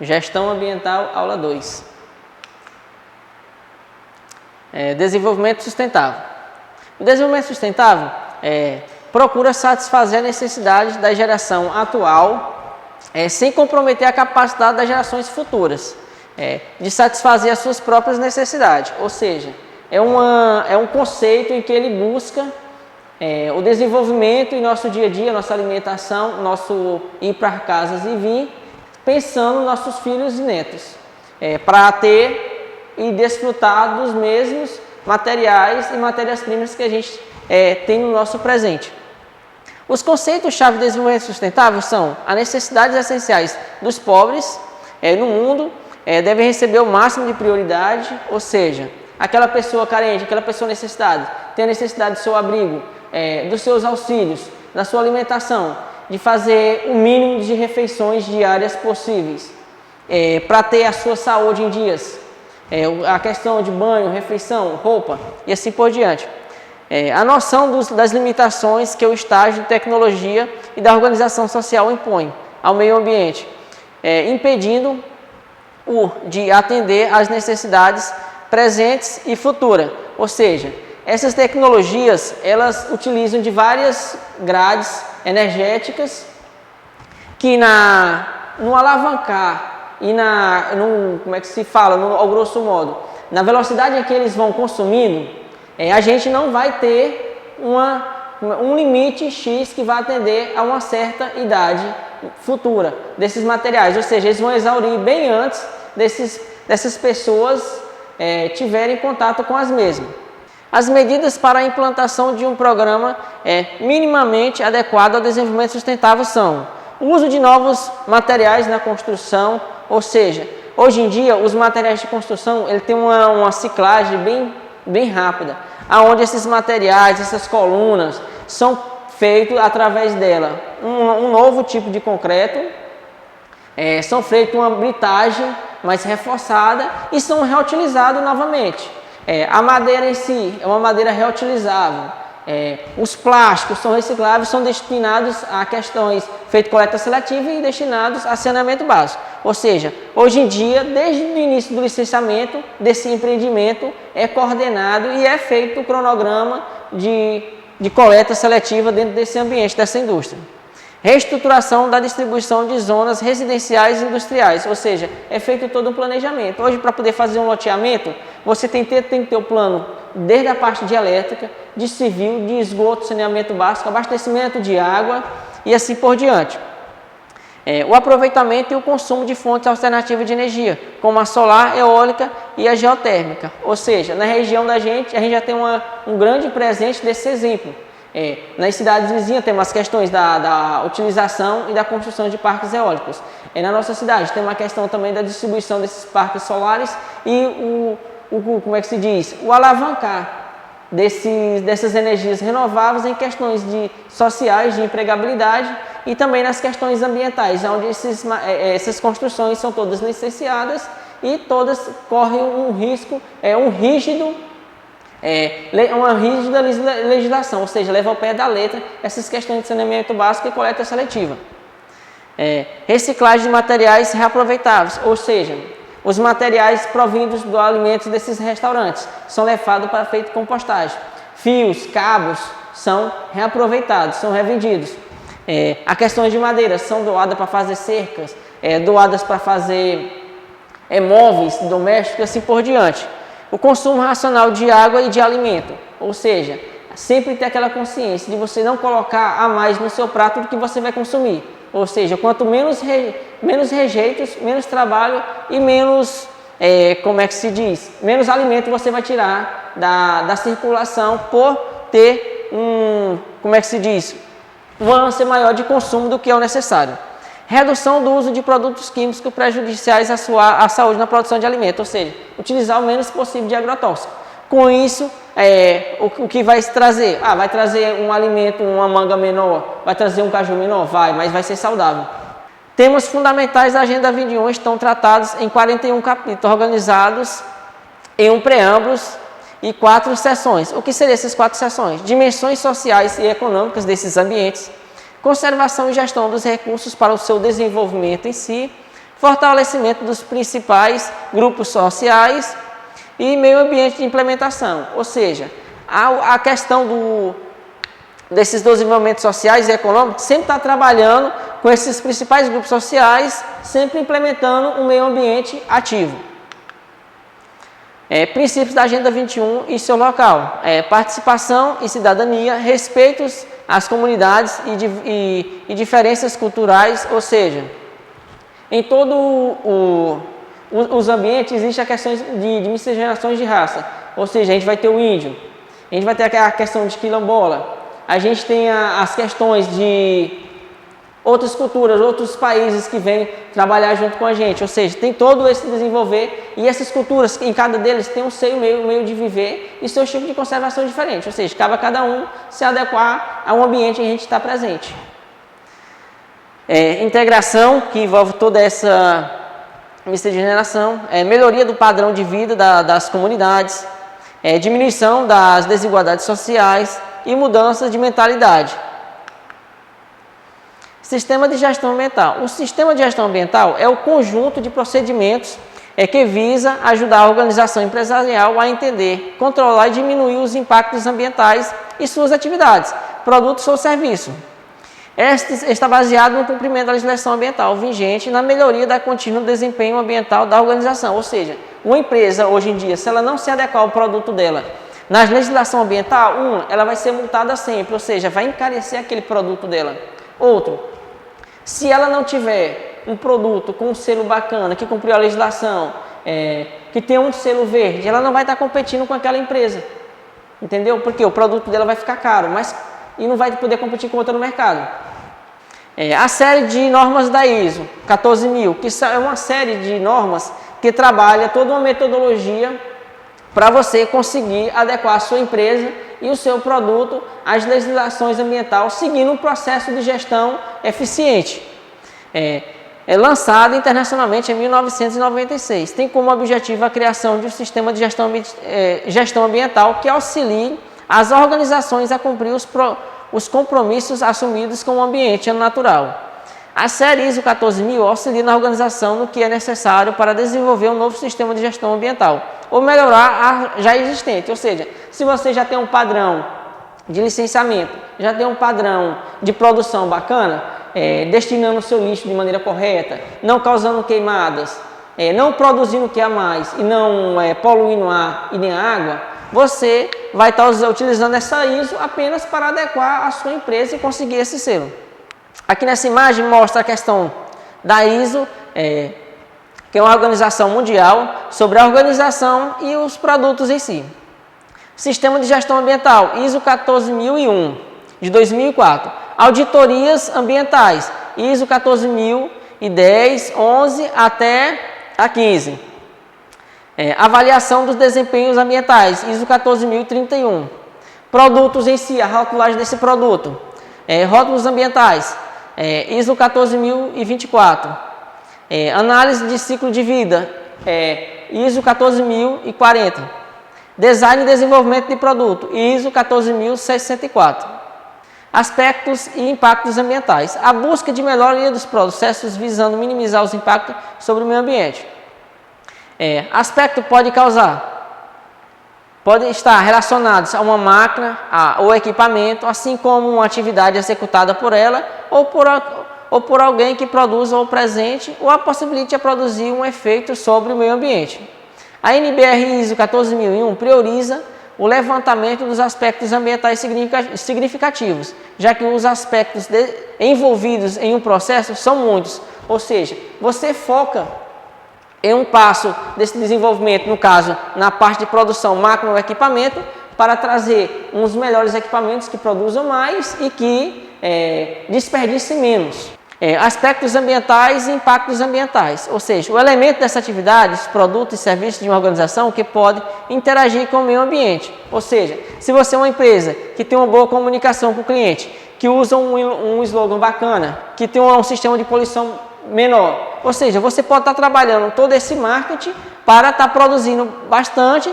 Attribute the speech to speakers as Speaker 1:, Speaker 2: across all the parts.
Speaker 1: Gestão Ambiental, aula 2. Desenvolvimento sustentável. O desenvolvimento sustentável procura satisfazer a necessidade da geração atual, sem comprometer a capacidade das gerações futuras, de satisfazer as suas próprias necessidades. Ou seja, é um conceito em que ele busca o desenvolvimento em nosso dia a dia, nossa alimentação, nosso ir para casas e vir, pensando nos nossos filhos e netos, para ter e desfrutar dos mesmos materiais e matérias-primas que a gente tem no nosso presente. Os conceitos-chave de desenvolvimento sustentável são as necessidades essenciais dos pobres no mundo, devem receber o máximo de prioridade, ou seja, aquela pessoa carente, aquela pessoa necessitada, tem a necessidade do seu abrigo, dos seus auxílios, da sua alimentação, de fazer o mínimo de refeições diárias possíveis, para ter a sua saúde em dias, a questão de banho, refeição, roupa e assim por diante. A noção das limitações que o estágio de tecnologia e da organização social impõe ao meio ambiente, impedindo de atender às necessidades presentes e futuras. Ou seja, essas tecnologias, elas utilizam de várias grades energéticas que no alavancar e como é que se fala, ao grosso modo, na velocidade em que eles vão consumindo, a gente não vai ter um limite X que vai atender a uma certa idade futura desses materiais, ou seja, eles vão exaurir bem antes dessas pessoas tiverem contato com as mesmas. As medidas para a implantação de um programa minimamente adequado ao desenvolvimento sustentável são o uso de novos materiais na construção, ou seja, hoje em dia os materiais de construção ele tem uma ciclagem bem rápida, aonde esses materiais, essas colunas são feitos através dela um novo tipo de concreto, são feitos uma britagem mais reforçada e são reutilizados novamente. A madeira em si é uma madeira reutilizável. Os plásticos são recicláveis, são destinados a questões feitas coleta seletiva e destinados a saneamento básico. Ou seja, hoje em dia, desde o início do licenciamento desse empreendimento, é coordenado e é feito o cronograma de coleta seletiva dentro desse ambiente, dessa indústria. Reestruturação da distribuição de zonas residenciais e industriais, ou seja, é feito todo um planejamento. Hoje, para poder fazer um loteamento, você tem que ter o plano desde a parte de elétrica, de civil, de esgoto, saneamento básico, abastecimento de água e assim por diante. O aproveitamento e o consumo de fontes alternativas de energia, como a solar, eólica e a geotérmica. Ou seja, na região da gente, a gente já tem um grande presente desse exemplo. Nas cidades vizinhas temos as questões da utilização e da construção de parques eólicos. Na nossa cidade tem uma questão também da distribuição desses parques solares e como é que se diz? O alavancar dessas energias renováveis em questões sociais, de empregabilidade e também nas questões ambientais, onde essas construções são todas licenciadas e todas correm um risco, uma rígida legislação, ou seja, leva ao pé da letra essas questões de saneamento básico e coleta seletiva. Reciclagem de materiais reaproveitáveis, ou seja, os materiais provindos do alimento desses restaurantes são levados para feito compostagem. Fios, cabos são reaproveitados, são revendidos. As questões de madeira são doadas para fazer cercas, doadas para fazer móveis domésticos e assim por diante. O consumo racional de água e de alimento, ou seja, sempre ter aquela consciência de você não colocar a mais no seu prato do que você vai consumir. Ou seja, quanto menos rejeitos, menos trabalho e menos, menos alimento você vai tirar da circulação por ter uma ânsia maior de consumo do que é o necessário. Redução do uso de produtos químicos prejudiciais à saúde na produção de alimentos, ou seja, utilizar o menos possível de agrotóxico. Com isso, o que vai se trazer? Vai trazer um alimento, uma manga menor, vai trazer um caju menor? Mas vai ser saudável. Temas fundamentais da Agenda 21 estão tratados em 41 capítulos, organizados em um preâmbulo e 4 seções. O que seriam essas 4 seções? Dimensões sociais e econômicas desses ambientes, conservação e gestão dos recursos para o seu desenvolvimento em si, fortalecimento dos principais grupos sociais e meio ambiente de implementação. Ou seja, a questão desses desenvolvimentos sociais e econômicos sempre está trabalhando com esses principais grupos sociais, sempre implementando um meio ambiente ativo. Princípios da Agenda 21 e seu local. Participação e cidadania, respeitos às comunidades e diferenças culturais, ou seja, em todo os ambientes existem a questão de miscigenações de raça, ou seja, a gente vai ter o índio, a gente vai ter a questão de quilombola, a gente tem as questões de outras culturas, outros países que vêm trabalhar junto com a gente, ou seja, tem todo esse desenvolver e essas culturas, em cada deles tem um seio, meio de viver e seus tipos de conservação diferentes, ou seja, cabe a cada um se adequar ao ambiente em que a gente está presente. Integração, que envolve toda essa miscigenação, melhoria do padrão de vida das comunidades, diminuição das desigualdades sociais e mudanças de mentalidade. Sistema de gestão ambiental. O sistema de gestão ambiental é o conjunto de procedimentos que visa ajudar a organização empresarial a entender, controlar e diminuir os impactos ambientais e suas atividades, produtos ou serviços. Este está baseado no cumprimento da legislação ambiental vigente e na melhoria da contínua desempenho ambiental da organização. Ou seja, uma empresa hoje em dia, se ela não se adequar ao produto dela na legislação ambiental, ela vai ser multada sempre, ou seja, vai encarecer aquele produto dela. Outro, se ela não tiver um produto com um selo bacana, que cumpriu a legislação, que tem um selo verde, ela não vai estar competindo com aquela empresa. Entendeu? Porque o produto dela vai ficar caro, e não vai poder competir com outra no mercado. A série de normas da ISO 14000, que é uma série de normas que trabalha toda uma metodologia para você conseguir adequar a sua empresa e o seu produto às legislações ambientais, seguindo um processo de gestão eficiente. É lançado internacionalmente em 1996. Tem como objetivo a criação de um sistema de gestão ambiental que auxilie as organizações a cumprir os compromissos assumidos com o ambiente natural. A série ISO 14000 auxilia na organização no que é necessário para desenvolver um novo sistema de gestão ambiental ou melhorar a já existente. Ou seja, se você já tem um padrão de licenciamento, já tem um padrão de produção bacana, destinando o seu lixo de maneira correta, não causando queimadas, não produzindo o que há mais e não poluindo o ar e nem a água, você vai estar utilizando essa ISO apenas para adequar a sua empresa e conseguir esse selo. Aqui nessa imagem mostra a questão da ISO, que é uma organização mundial, sobre a organização e os produtos em si. Sistema de gestão ambiental, ISO 14001, de 2004. Auditorias ambientais, ISO 14010, 11 até a 15. Avaliação dos desempenhos ambientais, ISO 14031. Produtos em si, a rotulagem desse produto. Rótulos ambientais, ISO 14024. Análise de ciclo de vida, ISO 14040. Design e desenvolvimento de produto, ISO 14604. Aspectos e impactos ambientais. A busca de melhoria dos processos visando minimizar os impactos sobre o meio ambiente. Aspecto pode estar relacionados a uma máquina ou equipamento, assim como uma atividade executada por ela ou por alguém que produza ou presente ou a possibilite a produzir um efeito sobre o meio ambiente. A NBR ISO 14001 prioriza o levantamento dos aspectos ambientais significativos, já que os aspectos envolvidos em um processo são muitos, ou seja, você foca em um passo desse desenvolvimento, no caso, na parte de produção, máquina ou equipamento, para trazer uns melhores equipamentos que produzam mais e que desperdicem menos. Aspectos ambientais e impactos ambientais, ou seja, o elemento dessa atividade, os produtos e serviços de uma organização que pode interagir com o meio ambiente. Ou seja, se você é uma empresa que tem uma boa comunicação com o cliente, que usa um slogan bacana, que tem um sistema de poluição menor, ou seja, você pode estar trabalhando todo esse marketing para estar produzindo bastante,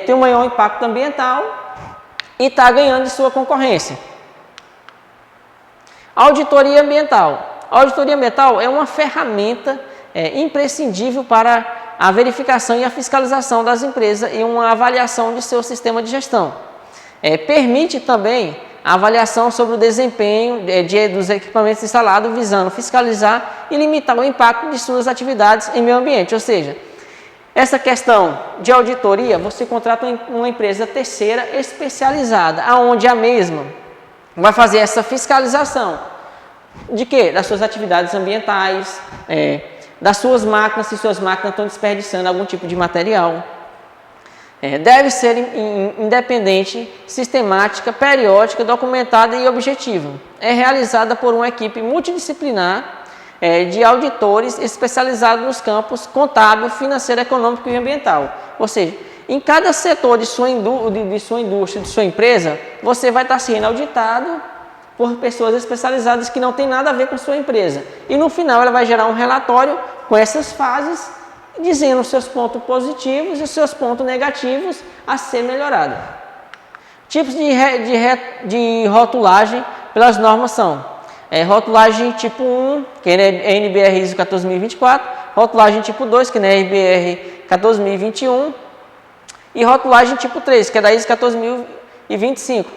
Speaker 1: ter um maior impacto ambiental e estar ganhando de sua concorrência. Auditoria ambiental. A auditoria ambiental é uma ferramenta imprescindível para a verificação e a fiscalização das empresas e uma avaliação de seu sistema de gestão. Permite também a avaliação sobre o desempenho dos equipamentos instalados, visando fiscalizar e limitar o impacto de suas atividades em meio ambiente. Ou seja, essa questão de auditoria, você contrata uma empresa terceira especializada, aonde a mesma vai fazer essa fiscalização de quê? Das suas atividades ambientais, das suas máquinas, se suas máquinas estão desperdiçando algum tipo de material. Deve ser independente, sistemática, periódica, documentada e objetiva. É realizada por uma equipe multidisciplinar de auditores especializados nos campos contábil, financeiro, econômico e ambiental. Ou seja, em cada setor de sua indústria, de sua empresa, você vai estar sendo auditado por pessoas especializadas que não tem nada a ver com sua empresa. E no final ela vai gerar um relatório com essas fases, dizendo os seus pontos positivos e os seus pontos negativos a ser melhorado. Tipos de rotulagem pelas normas são rotulagem tipo 1, que é NBR ISO 14024, rotulagem tipo 2, que é NBR 14021, e rotulagem tipo 3, que é da ISO 14025,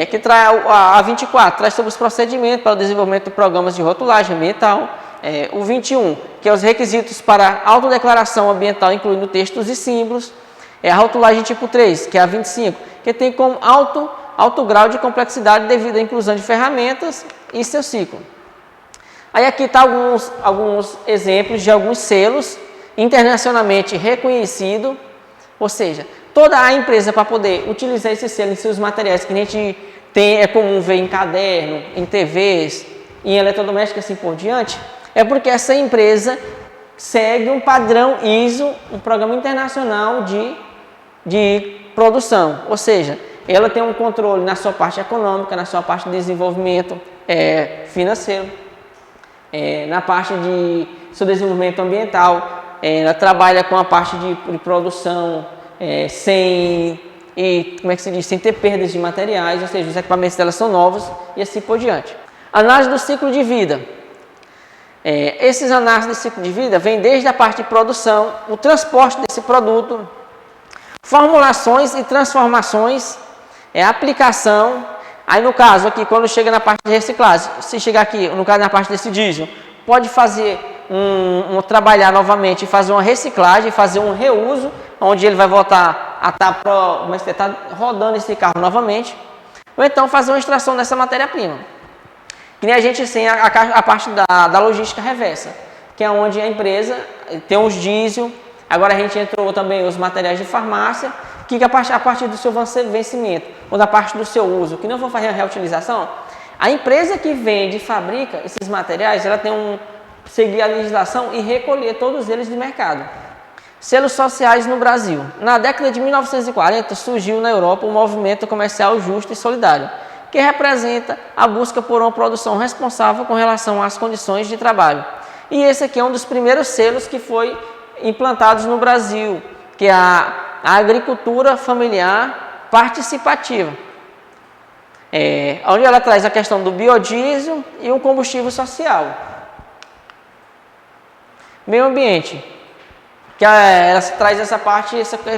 Speaker 1: que traz a 24, traz sobre os procedimentos para o desenvolvimento de programas de rotulagem ambiental. O 21, que é os requisitos para autodeclaração ambiental, incluindo textos e símbolos. A rotulagem tipo 3, que é a 25, que tem como alto grau de complexidade devido à inclusão de ferramentas e seu ciclo. Aí aqui está alguns exemplos de alguns selos internacionalmente reconhecidos, ou seja, toda a empresa para poder utilizar esse selo em seus materiais que a gente tem, é comum ver em caderno, em TVs, em eletrodomésticos assim por diante, é porque essa empresa segue um padrão ISO, um programa internacional de produção. Ou seja, ela tem um controle na sua parte econômica, na sua parte de desenvolvimento financeiro, na parte de seu desenvolvimento ambiental. Ela trabalha com a parte de produção sem ter perdas de materiais, ou seja, os equipamentos dela são novos e assim por diante. Análise do ciclo de vida. Esses análises de ciclo de vida vêm desde a parte de produção, o transporte desse produto, formulações e transformações, aplicação. Aí no caso aqui, quando chega na parte de reciclagem, se chegar aqui, no caso na parte desse diesel, pode fazer trabalhar novamente, fazer uma reciclagem, fazer um reuso, onde ele vai voltar a estar rodando esse carro novamente, ou então fazer uma extração dessa matéria-prima. Que nem a gente tem a parte da logística reversa, que é onde a empresa tem os diesel, agora a gente entrou também os materiais de farmácia, que a partir do seu vencimento, ou da parte do seu uso, que não for fazer a reutilização, a empresa que vende e fabrica esses materiais, ela tem seguir a legislação e recolher todos eles do mercado. Selos sociais no Brasil. Na década de 1940, surgiu na Europa o movimento comercial justo e solidário, que representa a busca por uma produção responsável com relação às condições de trabalho. E esse aqui é um dos primeiros selos que foi implantados no Brasil, que é a agricultura familiar participativa, onde ela traz a questão do biodiesel e o combustível social. Meio ambiente, que ela traz essa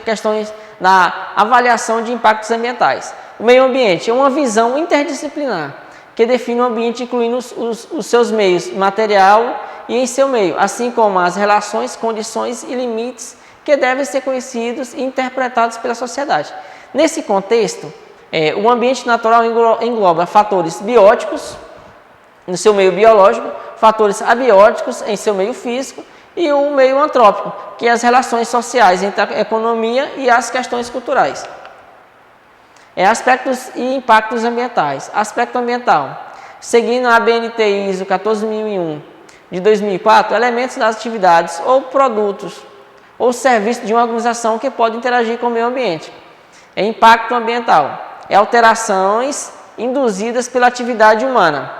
Speaker 1: questões da avaliação de impactos ambientais. O meio ambiente é uma visão interdisciplinar que define o ambiente incluindo os seus meios material e em seu meio, assim como as relações, condições e limites que devem ser conhecidos e interpretados pela sociedade. Nesse contexto, o ambiente natural engloba fatores bióticos no seu meio biológico, fatores abióticos em seu meio físico e o meio antrópico, que é as relações sociais entre a economia e as questões culturais. Aspectos e impactos ambientais. Aspecto ambiental. Seguindo a ABNT ISO 14001 de 2004, elementos das atividades ou produtos ou serviços de uma organização que podem interagir com o meio ambiente. Impacto ambiental. Alterações induzidas pela atividade humana.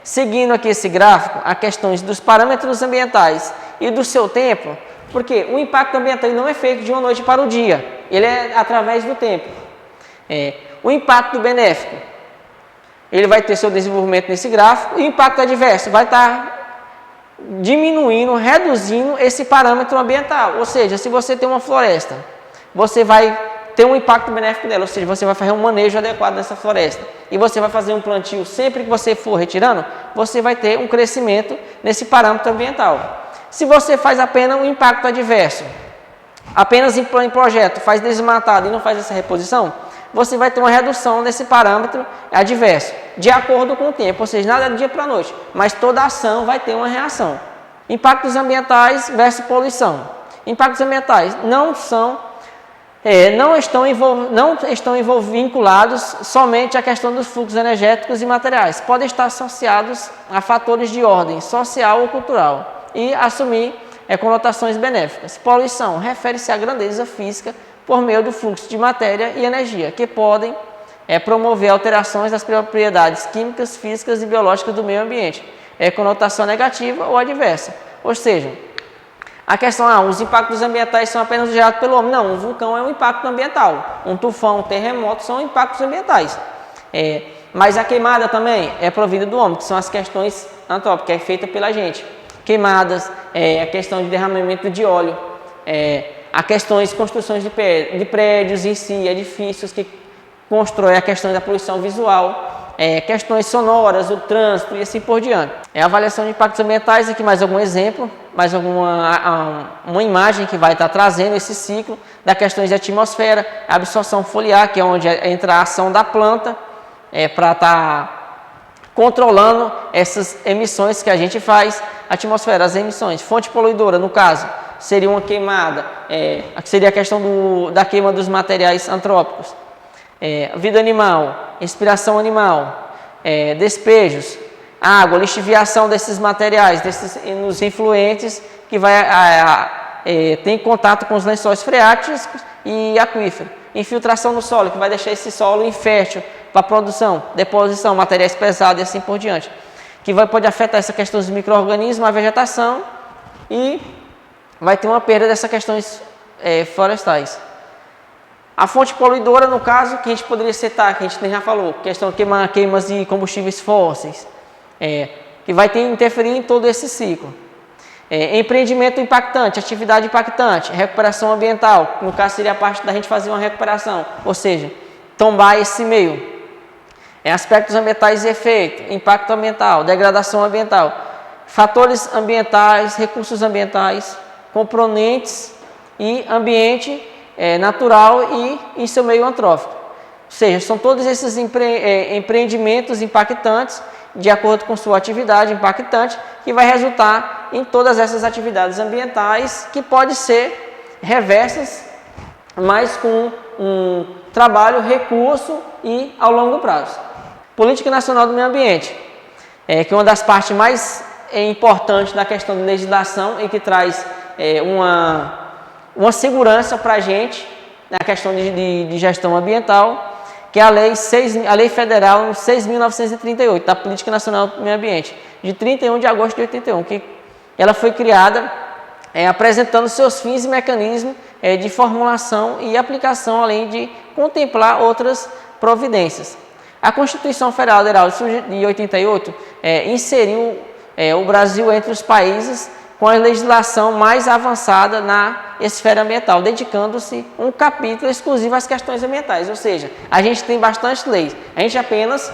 Speaker 1: Seguindo aqui esse gráfico, a questões dos parâmetros ambientais e do seu tempo, porque o impacto ambiental não é feito de uma noite para o dia, ele é através do tempo. O impacto benéfico, ele vai ter seu desenvolvimento nesse gráfico, e o impacto adverso vai estar diminuindo, reduzindo esse parâmetro ambiental. Ou seja, se você tem uma floresta, você vai ter um impacto benéfico dela, ou seja, você vai fazer um manejo adequado dessa floresta e você vai fazer um plantio sempre que você for retirando, você vai ter um crescimento nesse parâmetro ambiental. Se você faz apenas um impacto adverso, apenas em projeto, faz desmatado e não faz essa reposição, você vai ter uma redução nesse parâmetro adverso, de acordo com o tempo, ou seja, nada de dia para a noite, mas toda ação vai ter uma reação. Impactos ambientais versus poluição. Impactos ambientais não estão vinculados somente à questão dos fluxos energéticos e materiais, podem estar associados a fatores de ordem social ou cultural e assumir conotações benéficas. Poluição refere-se à grandeza física por meio do fluxo de matéria e energia, que podem promover alterações das propriedades químicas, físicas e biológicas do meio ambiente, conotação negativa ou adversa. Ou seja, a questão, os impactos ambientais são apenas gerados pelo homem. Não, um vulcão é um impacto ambiental, um tufão, um terremoto são impactos ambientais. Mas a queimada também é provida do homem, que são as questões antrópicas, que é feita pela gente. Queimadas, a questão de derramamento de óleo, a questões de construções de prédios em si, edifícios que constroem a questão da poluição visual, questões sonoras, o trânsito e assim por diante. A avaliação de impactos ambientais, aqui mais algum exemplo, mais uma imagem que vai estar trazendo esse ciclo da questões de atmosfera, a absorção foliar, que é onde entra a ação da planta, para estar controlando essas emissões que a gente faz, atmosfera, as emissões. Fonte poluidora, no caso, seria uma queimada, seria a questão da queima dos materiais antrópicos. Vida animal, respiração animal, despejos, água, lixiviação desses materiais, nos influentes que tem contato com os lençóis freáticos e aquíferos. Infiltração no solo, que vai deixar esse solo infértil para produção, deposição, materiais pesados e assim por diante. Que pode afetar essa questão dos micro-organismos, a vegetação e vai ter uma perda dessas questões florestais. A fonte poluidora, no caso, que a gente poderia citar, que a gente já falou, questão de queimas de combustíveis fósseis, que vai interferir em todo esse ciclo. Empreendimento impactante, atividade impactante, recuperação ambiental, no caso seria a parte da gente fazer uma recuperação, ou seja, tombar esse meio. Aspectos ambientais e efeito, impacto ambiental, degradação ambiental, fatores ambientais, recursos ambientais, componentes e ambiente natural e seu meio antrófico. Ou seja, são todos esses empreendimentos impactantes de acordo com sua atividade impactante, que vai resultar em todas essas atividades ambientais que podem ser reversas, mas com um trabalho, recurso e ao longo prazo. Política Nacional do Meio Ambiente, que é uma das partes mais importantes da questão de legislação e que traz uma segurança para a gente na questão de gestão ambiental, que é a Lei Federal 6.938, da Política Nacional do Meio Ambiente, de 31 de agosto de 81, que ela foi criada apresentando seus fins e mecanismos de formulação e aplicação, além de contemplar outras providências. A Constituição Federal de 88 inseriu o Brasil entre os países com a legislação mais avançada na esfera ambiental, dedicando-se um capítulo exclusivo às questões ambientais. Ou seja, a gente tem bastante leis, a gente apenas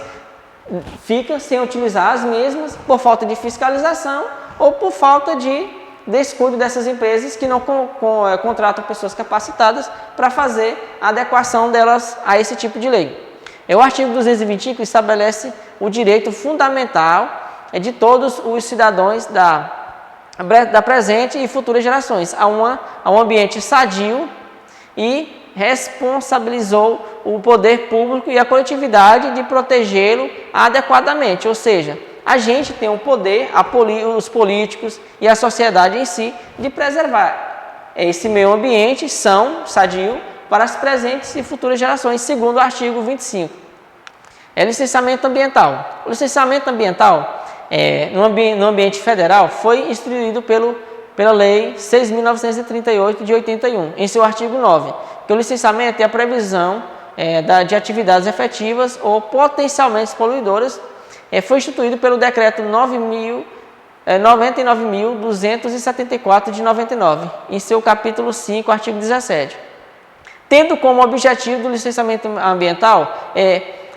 Speaker 1: fica sem utilizar as mesmas por falta de fiscalização ou por falta de descuido dessas empresas que não contratam pessoas capacitadas para fazer a adequação delas a esse tipo de lei. O artigo 225 estabelece o direito fundamental de todos os cidadãos da presente e futuras gerações a um ambiente sadio e responsabilizou o poder público e a coletividade de protegê-lo adequadamente. Ou seja, a gente tem o poder, os políticos e a sociedade em si, de preservar esse meio ambiente são, sadio, para as presentes e futuras gerações, segundo o artigo 25. Licenciamento ambiental. O licenciamento ambiental no ambiente federal foi instituído pela Lei 6.938 de 81, em seu artigo 9, que o licenciamento é a previsão de atividades efetivas ou potencialmente poluidoras, foi instituído pelo Decreto 9.000 99.274 de 99, em seu capítulo 5, artigo 17. Tendo como objetivo do licenciamento ambiental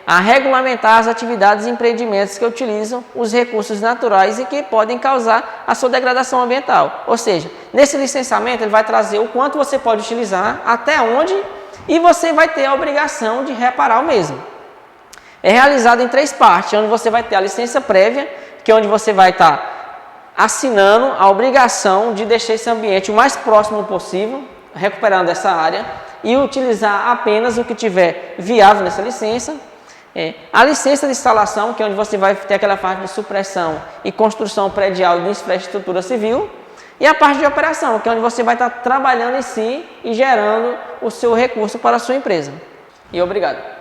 Speaker 1: a regulamentar as atividades e empreendimentos que utilizam os recursos naturais e que podem causar a sua degradação ambiental. Ou seja, nesse licenciamento ele vai trazer o quanto você pode utilizar, até onde, e você vai ter a obrigação de reparar o mesmo. É realizado em 3 partes, onde você vai ter a licença prévia, que é onde você vai estar assinando a obrigação de deixar esse ambiente o mais próximo possível, recuperando essa área, e utilizar apenas o que tiver viável nessa licença. A licença de instalação, que é onde você vai ter aquela parte de supressão e construção predial e de infraestrutura civil. E a parte de operação, que é onde você vai estar trabalhando em si e gerando o seu recurso para a sua empresa. E obrigado.